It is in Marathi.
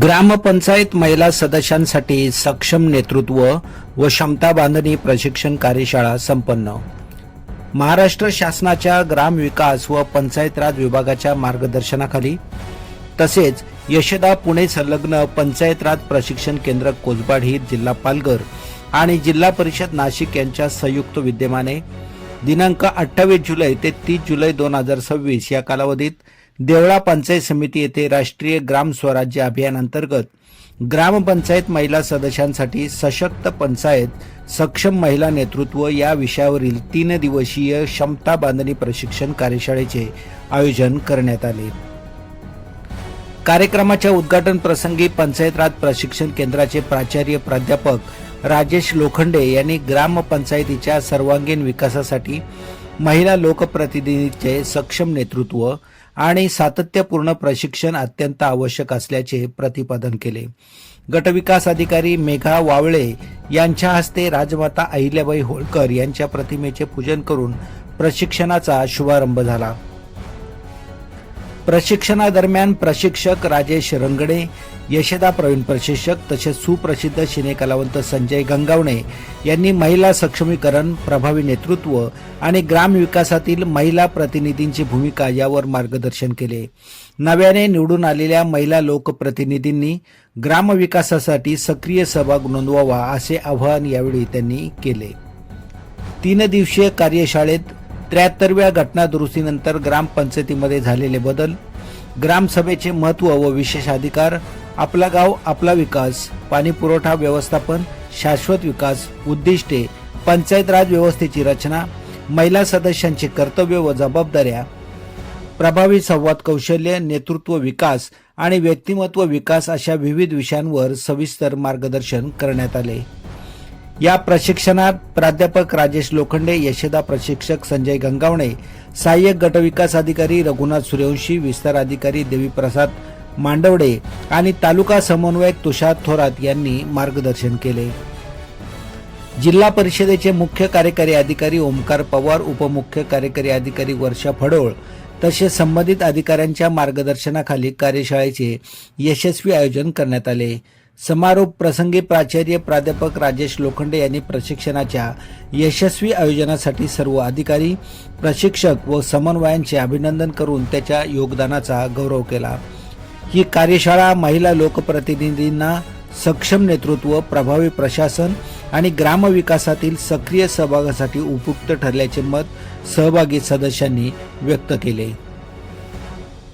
ग्रामपंचायत महिला सदस्यांसाठी सक्षम नेतृत्व व क्षमता बांधणी प्रशिक्षण कार्यशाळा संपन्न। महाराष्ट्र शासनाच्या ग्रामविकास व पंचायत राज विभागाच्या मार्गदर्शनाखाली तसेच यशदा पुणे संलग्न पंचायत राज प्रशिक्षण केंद्र कोसबाड जिल्हा पालघर आणि जिल्हा परिषद नाशिक यांच्या संयुक्त विद्यमाने दिनांक 28 जुलै ते 30 जुलै 2026 या कालावधीत देवळा पंचायत समिती येथे राष्ट्रीय ग्राम स्वराज्य अभियान अंतर्गत ग्रामपंचायत महिला सदस्यांसाठी सशक्त पंचायत सक्षम महिला नेतृत्व या विषयावरील 3 दिवसीय क्षमता बांधणी प्रशिक्षण कार्यशाळेचे आयोजन करण्यात आले। कार्यक्रमाच्या उद्घाटन प्रसंगी पंचायत राज प्रशिक्षण केंद्राचे प्राचार्य प्राध्यापक राजेश लोखंडे यांनी ग्रामपंचायतीच्या सर्वांगीण विकासासाठी महिला लोकप्रतिनिधींचे सक्षम नेतृत्व आणि सातत्यपूर्ण प्रशिक्षण अत्यंत आवश्यक असल्याचे प्रतिपादन केले। गटविकास अधिकारी मेघा वावळे यांच्या हस्ते राजमाता अहिल्याबाई होळकर यांच्या प्रतिमेचे पूजन करून प्रशिक्षणाचा शुभारंभ झाला। प्रशिक्षणादरम्यान प्रशिक्षक राजेश रंगडे, यशदा प्रवीण प्रशिक्षक तसेच सुप्रसिद्ध सिने कलावंत संजय गंगावणे यांनी महिला सक्षमीकरण, प्रभावी नेतृत्व आणि ग्रामविकासातील महिला प्रतिनिधींची भूमिका यावर मार्गदर्शन केले। नव्याने निवडून आलेल्या महिला लोकप्रतिनिधींनी ग्रामविकासासाठी सक्रिय सहभाग नोंदवावा असे आवाहन यावेळी त्यांनी केले। 3 दिवसीय कार्यशाळेत 73व्या घटना दुरुस्तीनंतर ग्रामपंचायतीमध्ये झालेले बदल, ग्रामसभेचे महत्त्व व विशेष अधिकार, आपला गाव आपला विकास, पाणी पुरवठा व्यवस्थापन, शाश्वत विकास, उद्दिष्टे, पंचायत राज व्यवस्थेची रचना, महिला सदस्यांचे कर्तव्य व जबाबदाऱ्या, प्रभावी संवाद कौशल्य, नेतृत्व विकास आणि व्यक्तिमत्व विकास अशा विविध विषयांवर सविस्तर मार्गदर्शन करण्यात आले। या प्रशिक्षणात प्राध्यापक राजेश लोखंडे, यशदा प्रशिक्षक संजय गंगावणे, सहाय्यक गटविकास अधिकारी रघुनाथ सूर्यवंशी, विस्तार अधिकारी देवीप्रसाद मांडवडे आणि तालुका समन्वयक तुषार थोरात यांनी मार्गदर्शन केले। जिल्हा परिषदेचे मुख्य कार्यकारी अधिकारी ओमकार पवार, उपमुख्य कार्यकारी अधिकारी वर्षा फडोळ तसेच संबंधित अधिकाऱ्यांच्या मार्गदर्शनाखाली कार्यशाळेचे यशस्वी आयोजन करण्यात आले। समारोप प्रसंगी प्राचार्य प्राध्यापक राजेश लोखंडे यांनी प्रशिक्षणाच्या यशस्वी आयोजनासाठी सर्व अधिकारी, प्रशिक्षक व समन्वयांचे अभिनंदन करून त्याच्या योगदानाचा गौरव केला। ही कार्यशाळा महिला लोकप्रतिनिधींना सक्षम नेतृत्व, प्रभावी प्रशासन आणि ग्रामविकासातील सक्रिय सहभागासाठी उपयुक्त ठरल्याचे मत सहभागी सदस्यांनी व्यक्त केले।